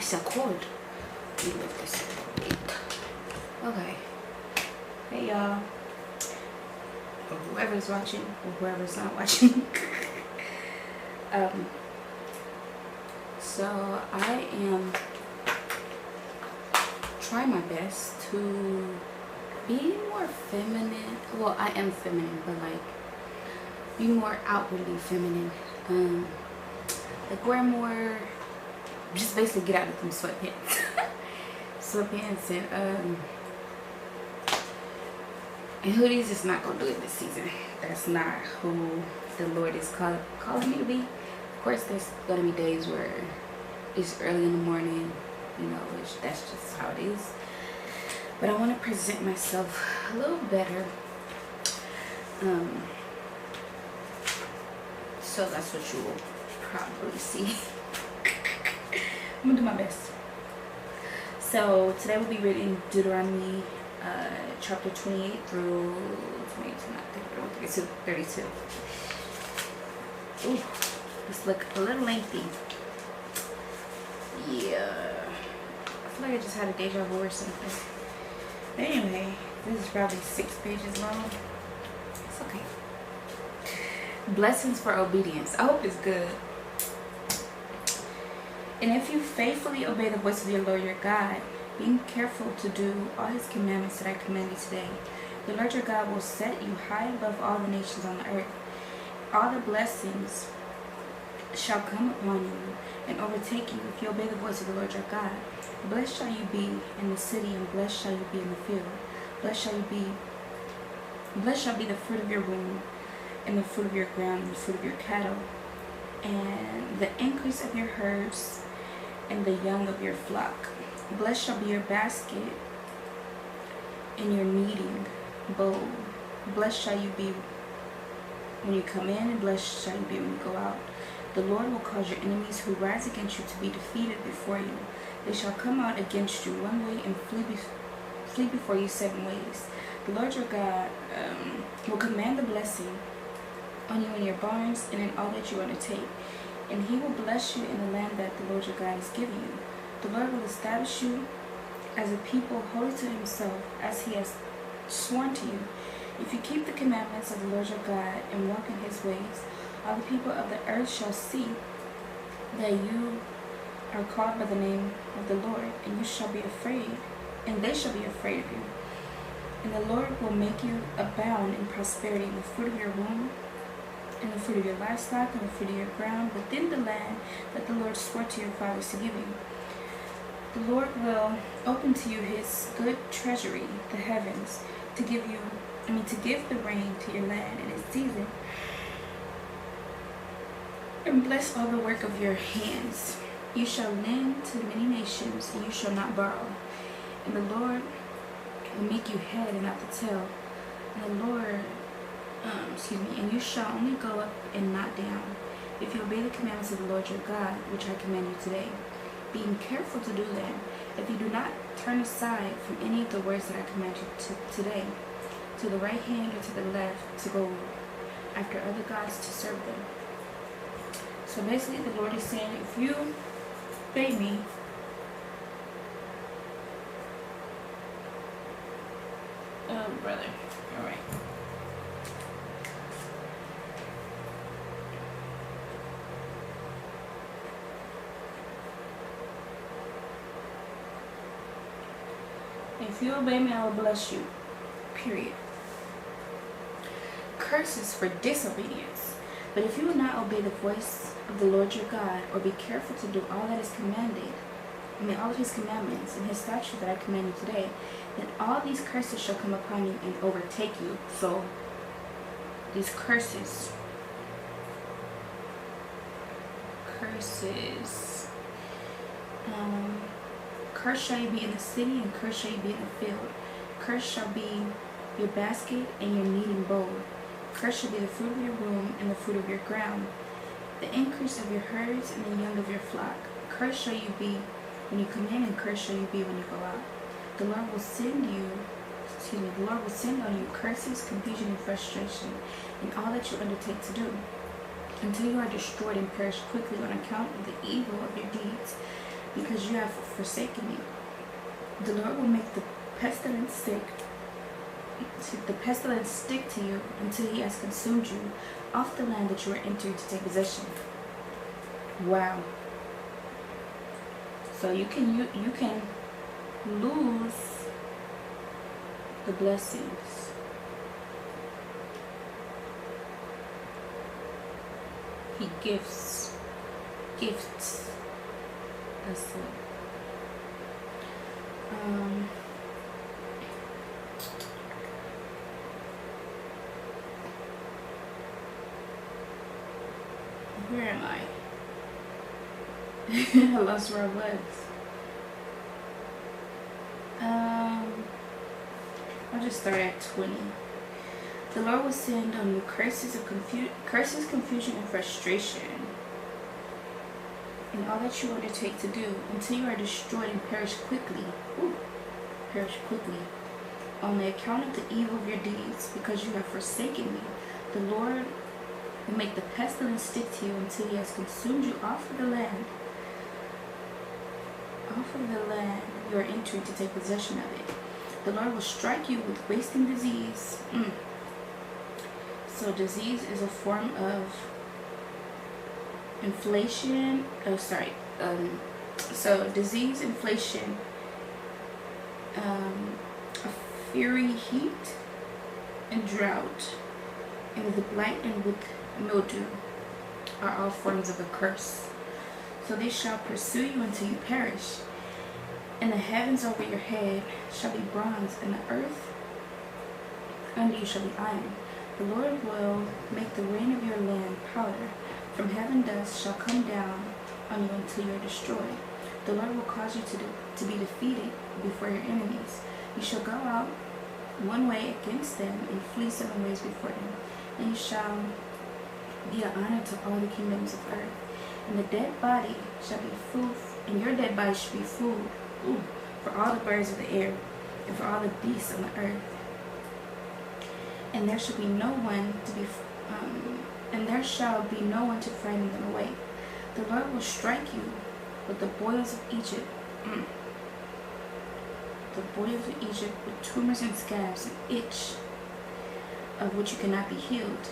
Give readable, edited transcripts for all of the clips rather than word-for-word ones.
It's so cold. Let me lift this a bit. Okay. Hey y'all. Or whoever's watching or whoever's not watching. So I am trying my best to be more feminine. Well, I am feminine, but like be more outwardly feminine. Like wear more, just basically get out of them sweatpants. Sweatpants and hoodies is not gonna do it this season. That's not who the Lord is calling me to be. Of course, there's gonna be days where it's early in the morning, you know, which that's just how it is. But I want to present myself a little better. So that's what you will probably see. I'm gonna do my best. So today we'll be reading Deuteronomy chapter 28 through 32. Ooh, this look a little lengthy. Yeah, I feel like I just had a deja vu or something. But anyway, this is probably 6 pages long. It's okay. Blessings for obedience. I hope it's good. And if you faithfully obey the voice of your Lord your God, being careful to do all his commandments that I command you today, the Lord your God will set you high above all the nations on the earth. All the blessings shall come upon you and overtake you if you obey the voice of the Lord your God. Blessed shall you be in the city, and blessed shall you be in the field. Blessed shall be the fruit of your womb, and the fruit of your ground, and the fruit of your cattle, and the increase of your herds, and the young of your flock. Blessed shall be your basket and your kneading bowl. Blessed shall you be when you come in, and blessed shall you be when you go out. The Lord will cause your enemies who rise against you to be defeated before you. They shall come out against you one way and flee before you 7 ways. The Lord your God will command the blessing on you in your barns and in all that you undertake. And he will bless you in the land that the Lord your God is giving you. The Lord will establish you as a people holy to himself, as he has sworn to you. If you keep the commandments of the Lord your God and walk in his ways, all the people of the earth shall see that you are called by the name of the Lord, and you shall be afraid, and they shall be afraid of you. And the Lord will make you abound in prosperity in the fruit of your womb, in the fruit of your livestock, and the fruit of your ground, within the land that the Lord swore to your fathers to give you. The Lord will open to you his good treasury, the heavens, to give the rain to your land in its season, and bless all the work of your hands. You shall lend to many nations, and you shall not borrow. And the Lord will make you head and not the tail. And the Lord, and you shall only go up and not down, if you obey the commandments of the Lord your God, which I command you today. Being careful to do them, if you do not turn aside from any of the words that I command you today, to the right hand or to the left, to go after other gods to serve them. So basically the Lord is saying, if you obey me, oh brother, all right. If you obey me, I will bless you. Period. Curses for disobedience. But if you will not obey the voice of the Lord your God, or be careful to do all that is commanded, all of his commandments and his statutes that I command you today, then all these curses shall come upon you and overtake you. So these curses. Cursed shall you be in the city, and cursed shall you be in the field. Cursed shall be your basket and your kneading bowl. Cursed shall be the fruit of your womb and the fruit of your ground, the increase of your herds and the young of your flock. Cursed shall you be when you come in, and cursed shall you be when you go out. The Lord will send on you curses, confusion, and frustration in all that you undertake to do, until you are destroyed and perish quickly on account of the evil of your deeds. because you have forsaken me. The Lord will make the pestilence stick to you until he has consumed you off the land that you are entering to take possession. Wow. So you can lose the blessings. He gifts. That's it. Where am I? I lost where I was. I'll just start at 20. The Lord will send on you curses, confusion, and frustration in all that you undertake to do, until you are destroyed and perish quickly. Perish quickly. On the account of the evil of your deeds, because you have forsaken me, the Lord will make the pestilence stick to you until he has consumed you off of the land you are entering to take possession of it. The Lord will strike you with wasting disease. So disease is a form of inflation. So disease, inflation, a fiery heat, and drought, and with blight and with mildew are all forms of a curse. So they shall pursue you until you perish. And the heavens over your head shall be bronze, and the earth under you shall be iron. The Lord will make the rain of your land powder. From heaven dust shall come down on you until you are destroyed. The Lord will cause you to be defeated before your enemies. You shall go out one way against them and flee 7 ways before them. And you shall be an honor to all the kingdoms of earth. And the dead body shall be food, and your dead body shall be food for all the birds of the air, and for all the beasts on the earth. And there shall be no one to frighten them away. The Lord will strike you with the boils of Egypt, the boils of Egypt, with tumors and scabs and itch, of which you cannot be healed.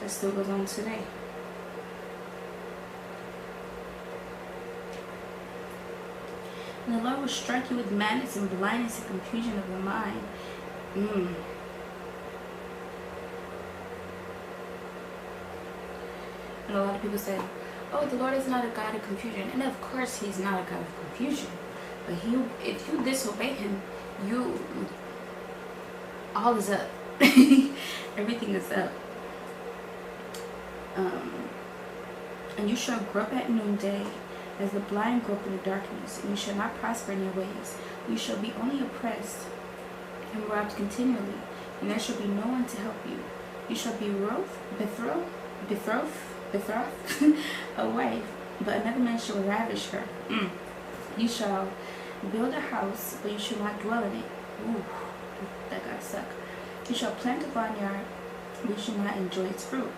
That still goes on today. And the Lord will strike you with madness and blindness and confusion of the mind. And a lot of people say, oh, the Lord is not a God of confusion. And of course he's not a God of confusion. But if you disobey him, all is up. Everything is up. And you shall grope at noonday, as the blind grope in the darkness, and you shall not prosper in your ways. You shall be only oppressed and robbed continually, and there shall be no one to help you. You shall be betrothed a wife, but another man shall ravish her. You shall build a house, but you shall not dwell in it. Ooh, that gotta suck. You shall plant a vineyard, but you shall not enjoy its fruit.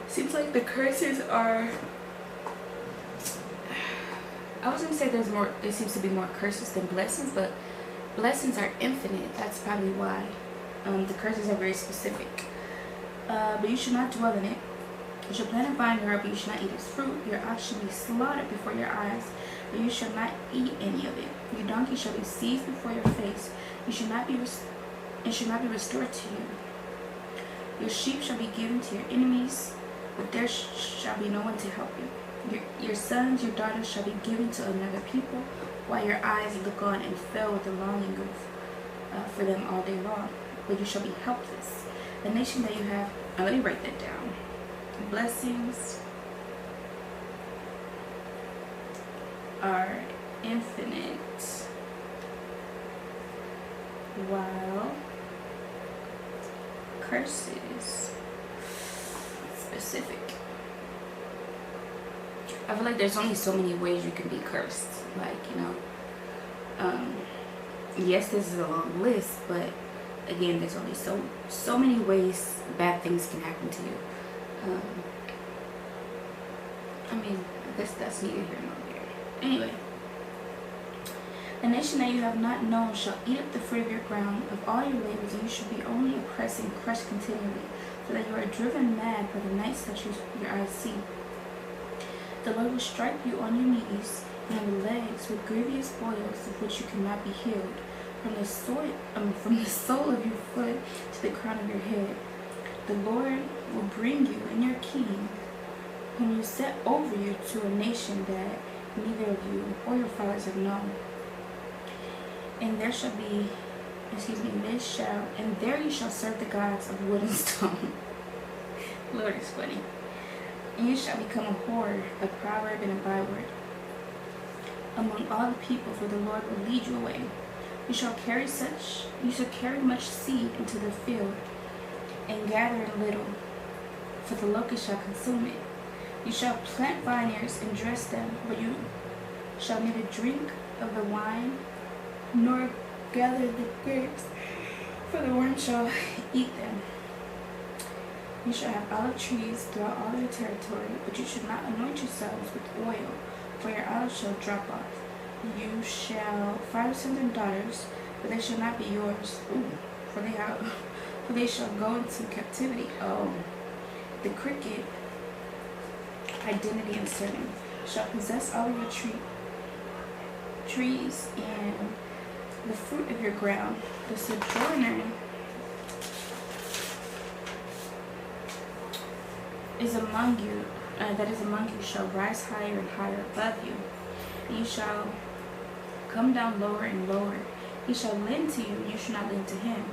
Seems like the curses are, I was going to say there seems to be more curses than blessings, but blessings are infinite. That's probably why. The curses are very specific. But you should not dwell in it. You shall plant a vineyard, but you shall not eat its fruit. Your ox shall be slaughtered before your eyes, but you shall not eat any of it. Your donkey shall be seized before your face. It should not be restored to you. Your sheep shall be given to your enemies, but there shall be no one to help you. Your sons, your daughters shall be given to another people, while your eyes look on and fill with the longing for them all day long. But you shall be helpless. The nation that you have, let me write that down. Blessings are infinite, while curses specific. I feel like there's only so many ways you can be cursed. Like, yes, this is a long list, but again, there's only so many ways bad things can happen to you. I mean, I guess that's neither here nor there. Anyway. A nation that you have not known shall eat up the fruit of your ground, of all your labors, and you shall be only oppressed and crushed continually, so that you are driven mad by the nights that your eyes see. The Lord will strike you on your knees and on your legs with grievous boils of which you cannot be healed, from the sole of your foot to the crown of your head. The Lord will bring you and your king, whom you set over you, to a nation that neither of you or your fathers have known. And there shall be, and there you shall serve the gods of wood and stone. Lord is funny. And you shall become a whore, a proverb, and a byword among all the peoples where the Lord will lead you away. You shall carry much seed into the field, and gather in little, for the locust shall consume it. You shall plant vineyards and dress them, but you shall neither drink of the wine, nor gather the grapes, for the worm shall eat them. You shall have olive trees throughout all your territory, but you shall not anoint yourselves with oil, for your olives shall drop off. You shall father sons and daughters, but they shall not be yours. For they shall go into captivity. The cricket, identity and surname, shall possess all of your trees and the fruit of your ground. The sojourner that is among you shall rise higher and higher above you. And you shall come down lower and lower. He shall lend to you, and you shall not lend to him.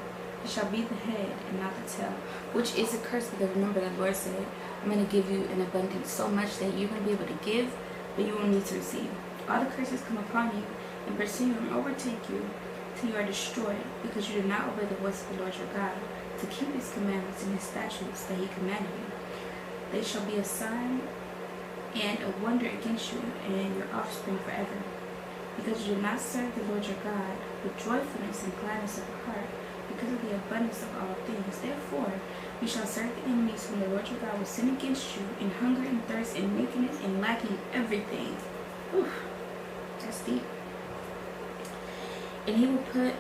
He shall be the head and not the tail, which is a curse, because remember that Lord said, I'm going to give you an abundance so much that you're going to be able to give, but you won't need to receive. All the curses come upon you and pursue you and overtake you till you are destroyed, because you did not obey the voice of the Lord your God, to keep his commandments and his statutes that he commanded you. They shall be a sign and a wonder against you and your offspring forever, because you did not serve the Lord your God with joyfulness and gladness of heart, because of the abundance of all things. Therefore, you shall serve the enemies whom the Lord your God will send against you, in hunger and thirst and nakedness and lacking everything. Oof, that's deep. And he will put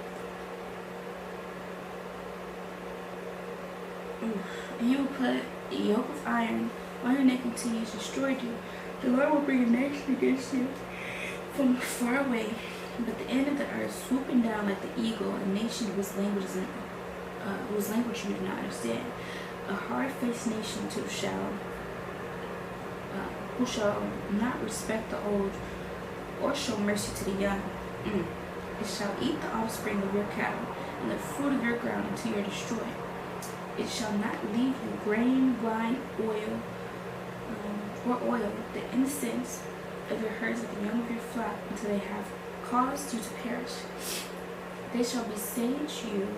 a yoke of iron on your neck until he has destroyed you. The Lord will bring a nation against you from far away, but the end of the earth, swooping down like the eagle, a nation whose language you do not understand. A hard-faced nation too who shall not respect the old or show mercy to the young. It shall eat the offspring of your cattle and the fruit of your ground until you are destroyed. It shall not leave you grain, wine, oil, the incense of your herds of the young of your flock, until they have caused you to perish. They shall besiege you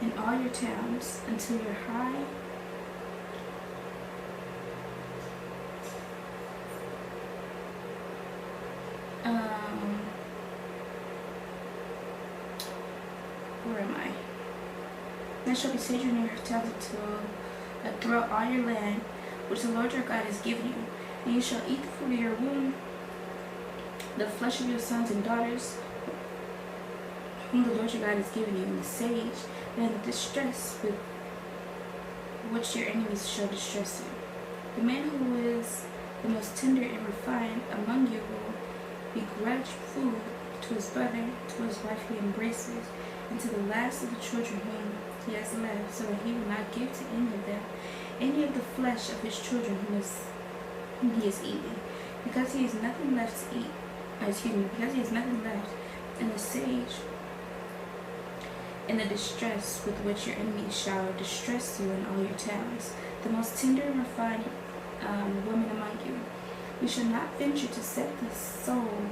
in all your towns until your high where am I? They shall besiege you in your towns until throughout all your land, which the Lord your God has given you. And you shall eat the fruit of your womb, the flesh of your sons and daughters, whom the Lord your God has given you, and the sage, and the distress with which your enemies shall distress you. The man who is the most tender and refined among you will begrudge food to his brother, to his wife he embraces, and to the last of the children whom he has left, so that he will not give to any of them any of the flesh of his children whom he has eaten, because he has nothing left to eat. Because he has nothing left, and the sage, and the distress with which your enemies shall distress you in all your towns, the most tender and refined woman among you. You shall not venture to set the sole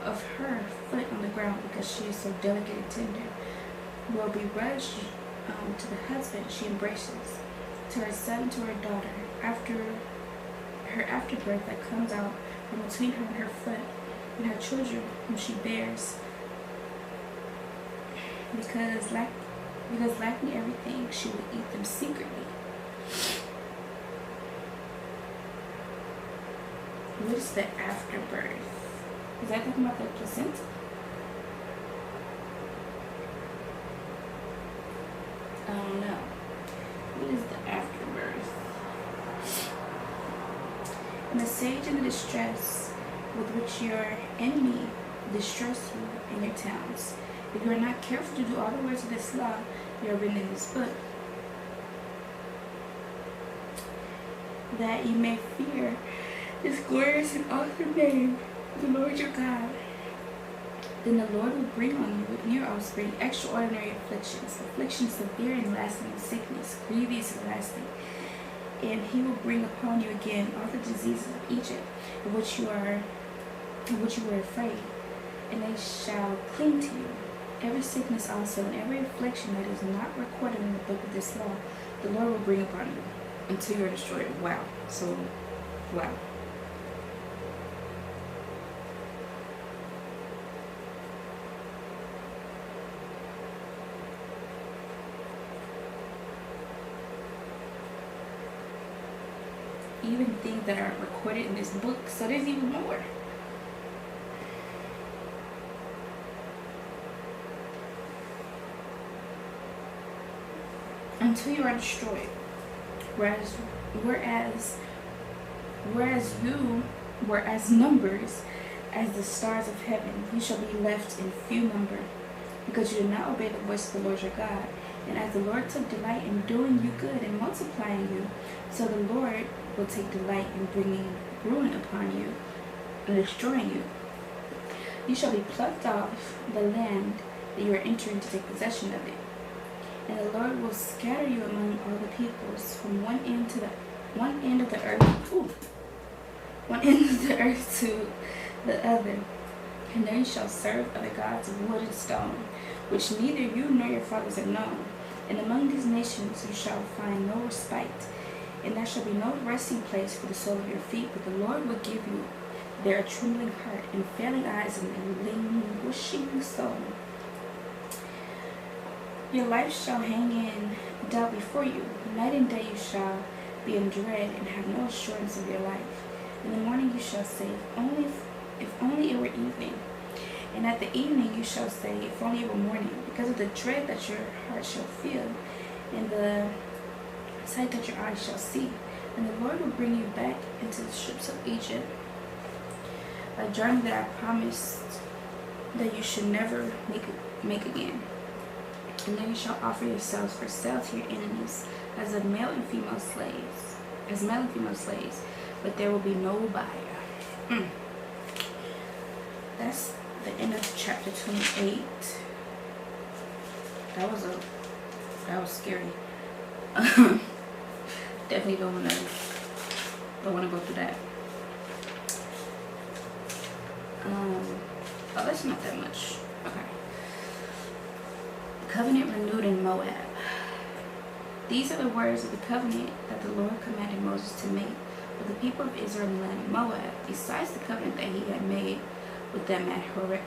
of her foot on the ground, because she is so delicate and tender. Will be grudged to the husband she embraces, to her son, to her daughter, after her afterbirth that comes out from between her and her foot, and her children whom she bears, because lacking everything, she will eat them secretly. What is the afterbirth? Is that talking about the placenta? I don't know. What is the afterbirth? And the sage and the distress with which your enemy distress you in your towns. If you are not careful to do all the words of this law, you are written in this book, that you may fear this glorious and awesome name, the Lord your God. Then the Lord will bring on you and your offspring extraordinary afflictions severe and lasting, sickness, grievous and lasting. And he will bring upon you again all the diseases of Egypt, of which you were afraid, and they shall cling to you. Every sickness also and every affliction that is not recorded in the book of this law, the Lord will bring upon you until you are destroyed. Wow. So, wow. Even things that aren't recorded in this book, so there's even more. Until you are destroyed. Whereas you were as numbers as the stars of heaven, you shall be left in few number, because you did not obey the voice of the Lord your God. And as the Lord took delight in doing you good and multiplying you, so the Lord will take delight in bringing ruin upon you and destroying you. You shall be plucked off the land that you are entering to take possession of it. And the Lord will scatter you among all the peoples, from one end of the earth to the other. And there you shall serve other gods of wood and stone, which neither you nor your fathers have known. And among these nations you shall find no respite, and there shall be no resting place for the sole of your feet. But the Lord will give you there a trembling heart, and failing eyes, and a languishing soul. Your life shall hang in doubt before you. Night and day you shall be in dread, and have no assurance of your life. In the morning you shall say, if only it were evening. And at the evening you shall say, if only it were morning, because of the dread that your heart shall feel, and the sight that your eyes shall see. And the Lord will bring you back into the ships of Egypt, a journey that I promised that you should never make again. And then you shall offer yourselves for sale to your enemies, as male and female slaves, but there will be no buyer. That's the end of chapter 28. That was scary. Definitely don't wanna go through that. Oh, that's not that much. Okay. Covenant renewed in Moab. These are the words of the covenant that the Lord commanded Moses to make with the people of Israel in the land of Moab, besides the covenant that he had made with them at Horeb.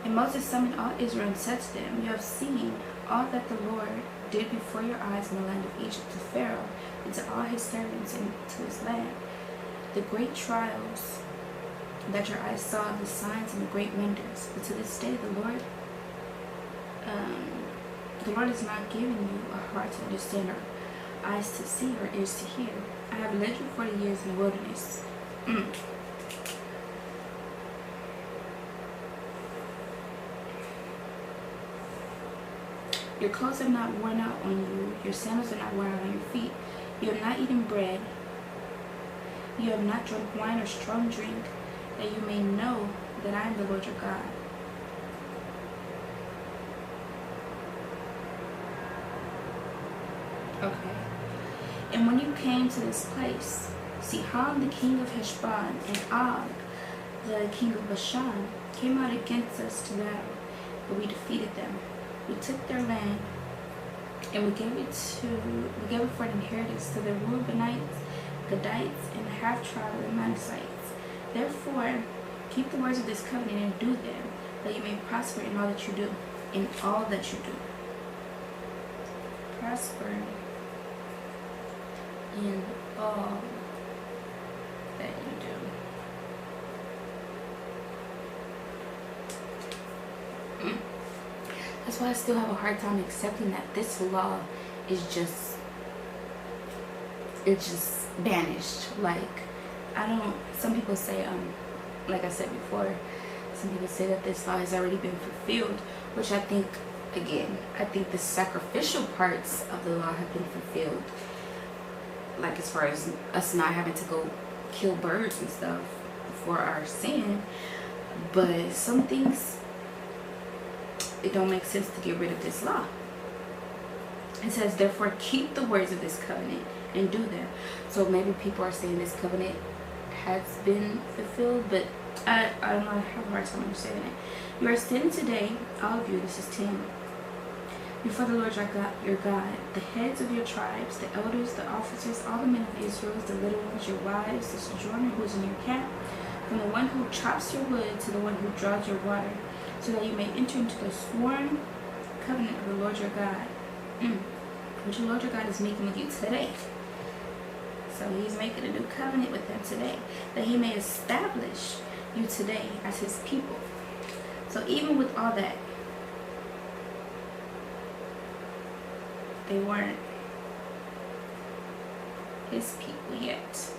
And Moses summoned all Israel and said to them, you have seen all that the Lord did before your eyes in the land of Egypt to Pharaoh and to all his servants and to his land. The great trials that your eyes saw, the signs and the great wonders. But to this day the Lord is not giving you a heart to understand, or eyes to see, or ears to hear. I have led you 40 years in the wilderness. Your clothes are not worn out on you. Your sandals are not worn out on your feet. You have not eaten bread. You have not drunk wine or strong drink, that you may know that I am the Lord your God. Okay. And when you came to this place, Sihon the king of Heshbon and Og the king of Bashan came out against us to battle, but we defeated them. We took their land, and we gave it for an inheritance to the Reubenites, Gadites, and the half-tribe of the Manassites. Therefore, keep the words of this covenant and do them, that you may prosper in all that you do. In all that you do. Prosper in all that you do. That's why I still have a hard time accepting that this law is just, it's just banished. Like, I don't, some people say, like I said before, some people say that this law has already been fulfilled, which I think, again, I think the sacrificial parts of the law have been fulfilled. Like, as far as us not having to go kill birds and stuff for our sin. But some things, it don't make sense to get rid of this law. It says, therefore, keep the words of this covenant and do them. So maybe people are saying this covenant has been fulfilled, but I don't know, I have a hard time understanding it. You are standing today, all of you, this is 10, before the Lord your God, the heads of your tribes, the elders, the officers, all the men of Israel, the little ones, your wives, the sojourner who is in your camp, from the one who chops your wood to the one who draws your water, so that you may enter into the sworn covenant of the Lord your God, which the Lord your God is making with you today. So he's making a new covenant with them today, that he may establish you today as his people. So even with all that, they weren't his people yet.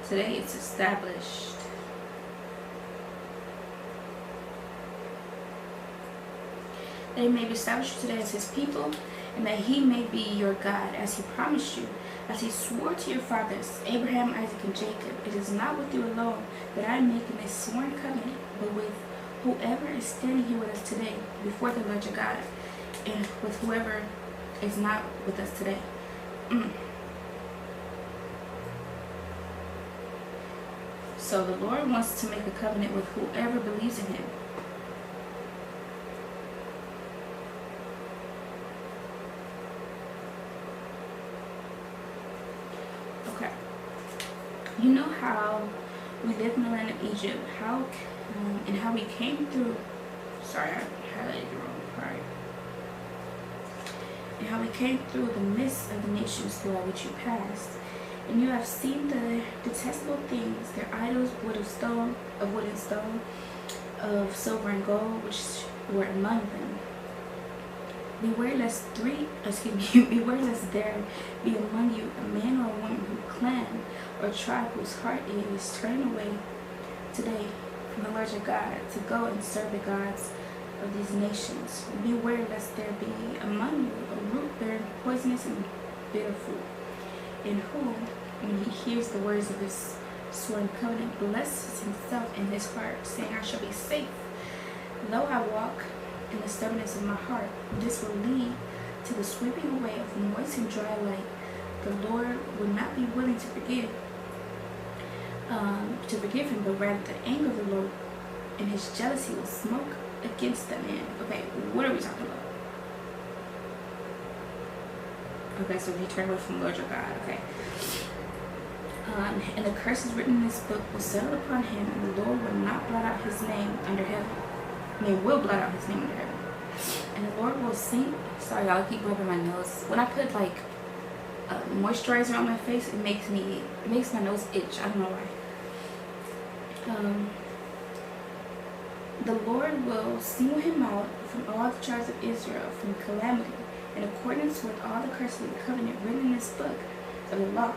Today it's established. That he may be established today as his people, and that he may be your God, as he promised you, as he swore to your fathers, Abraham, Isaac, and Jacob. It is not with you alone that I am making a sworn covenant, but with whoever is standing here with us today before the Lord your God, and with whoever is not with us today. So the Lord wants to make a covenant with whoever believes in him. Okay. You know how we lived in the land of Egypt, and how we came through, sorry, I highlighted the wrong part, and how we came through the midst of the nations throughout which you passed. And you have seen the detestable things, their idols, wood and stone, of silver and gold, which were among them. Beware lest beware lest there be among you a man or a woman who clan or tribe whose heart is turned away today from the Lord your God to go and serve the gods of these nations. Beware lest there be among you a root bearing poisonous and bitter fruit, in whom, when he hears the words of this sworn covenant, blesses himself in his heart, saying, I shall be safe. Though I walk in the stubbornness of my heart, this will lead to the sweeping away of moist and dry light. The Lord will not be willing to forgive him, but rather the anger of the Lord and his jealousy will smoke against the man. Okay, what are we talking about? Okay, so he turned away from the Lord your God. Okay. And the curses written in this book will settle upon him, and the Lord will not blot out his name under heaven. Will blot out his name under heaven. And the Lord will sing. Sorry, y'all, I keep rubbing my nose. When I put like moisturizer on my face, it makes my nose itch. I don't know why. The Lord will single him out from all the tribes of Israel from calamity, in accordance with all the curses of the covenant written in this book of the law.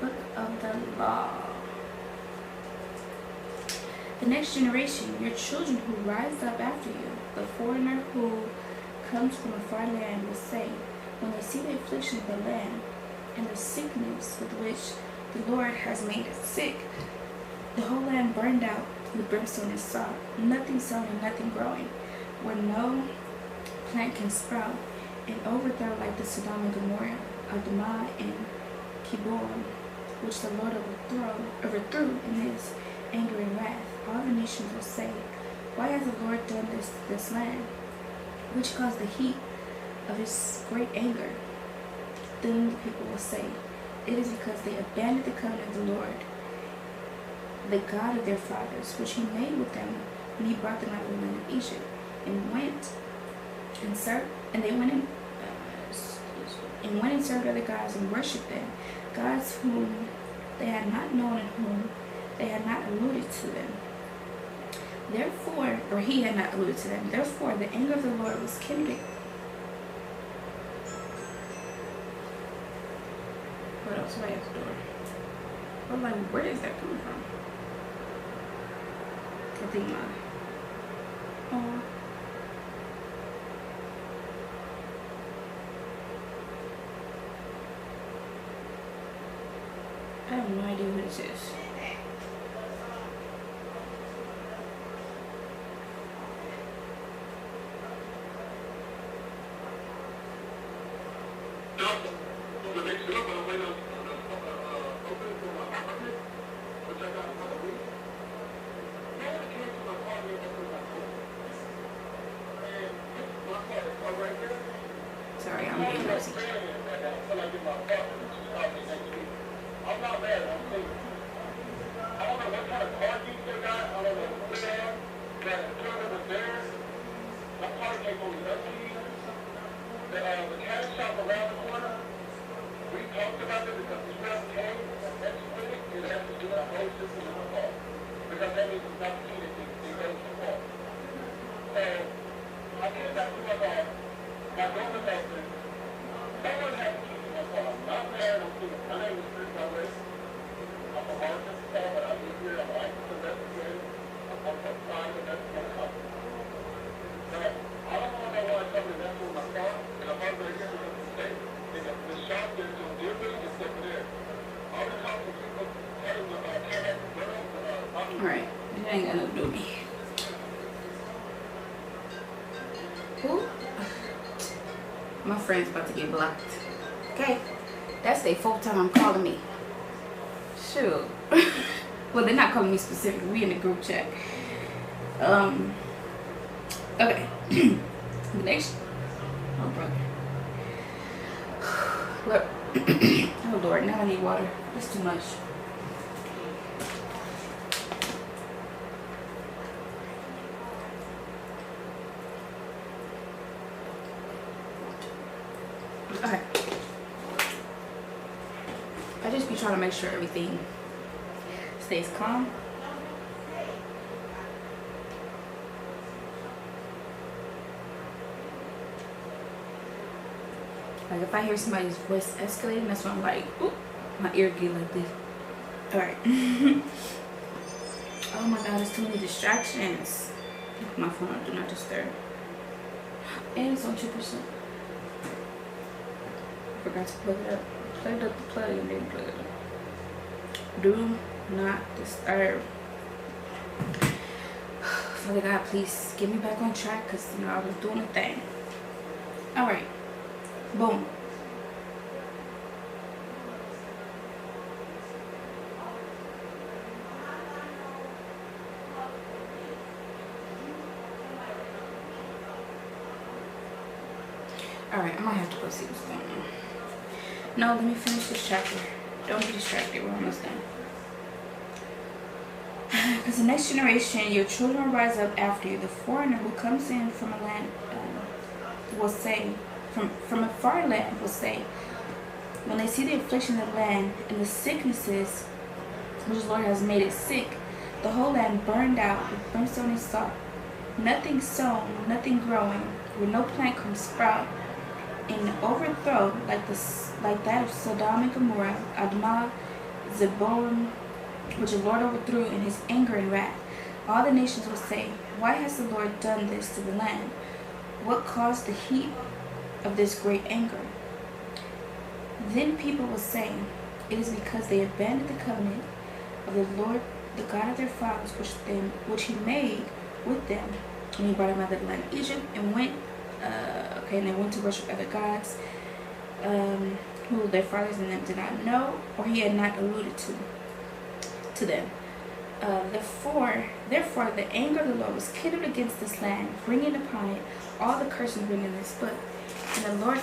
Book of the law. The next generation, your children who rise up after you, the foreigner who comes from a far land, will say, when they see the affliction of the land and the sickness with which the Lord has made it sick, the whole land burned out with brimstone and salt, nothing sown and nothing growing, where no plant can sprout, and overthrow like the Sodom and Gomorrah, Admah and Kiboam, which the Lord overthrew in his anger and wrath. All the nations will say, why has the Lord done this to this land, which caused the heat of his great anger? Then the people will say, it is because they abandoned the covenant of the Lord, the God of their fathers, which he made with them when he brought them out of the land of Egypt, and went and they went and served other gods and worshipped them, gods whom they had not known and whom they had not alluded to them. Therefore, or he had not alluded to them. Therefore, the anger of the Lord was kindled. What else? Somebody at the door. I'm like, where is that coming from? I think oh. I have no idea who this is. Sorry, I'm being nosy. I'm not mad. I'm saying, I don't know what kind of car keys they got. I don't know who they are. But the children was there. My car came on the keys. The mechanic shop around the corner. We talked about it because the smell came next week. It has to do with the whole system of the car. Because that means it's not the key that they go too far. So, I came back to my car. My door was open. Someone had the keys in my car. I'm not mad. I'm thinking, my name is Chris. I'm a market star, but I'm here. I'm like the representative. I'm from Prime, and that's my company. But I don't want to know why somebody that's with my car, and I'm not going to get it from the state. And the shop is on their building is over there. All the talk with people telling me about Canada, alright, that ain't gonna do me. Who? My friend's about to get blocked. Okay, that's their full time calling me. Shoot. Well, they're not calling me specifically. We in the group chat. Okay. The next. Oh, brother. Look. Oh, Lord. Now I need water. That's too much. Okay. I just be trying to make sure everything stays calm. Like if I hear somebody's voice escalating, that's when I'm like, oop, my ear get like this. Alright. Oh my god, there's too many distractions. Put my phone on do not disturb. And it's on 2%. Forgot to plug it up. Plugged up the plug and didn't plug it up. Do not disturb. Father God, please get me back on track because you know I was doing a thing. Alright. Boom. Alright, I might have to go see what's going on. No, let me finish this chapter. Don't be distracted. We're almost done. Because the next generation, your children will rise up after you. The foreigner who comes in from a land will say, from a far land will say, when they see the affliction of the land and the sicknesses which the Lord has made it sick, the whole land burned out with brimstone and salt, nothing sown, nothing growing, where no plant can sprout, and overthrow like that of Sodom and Gomorrah, Admah, Zeboim, which the Lord overthrew in his anger and wrath. All the nations will say, why has the Lord done this to the land? What caused the heat of this great anger? Then people will say, it is because they abandoned the covenant of the Lord, the God of their fathers, which he made with them when he brought them out of the land of Egypt, and they went to worship other gods, who their fathers and them did not know, or he had not alluded to them. Therefore, the anger of the Lord was kindled against this land, bringing upon it all the curses written in this book. And the Lord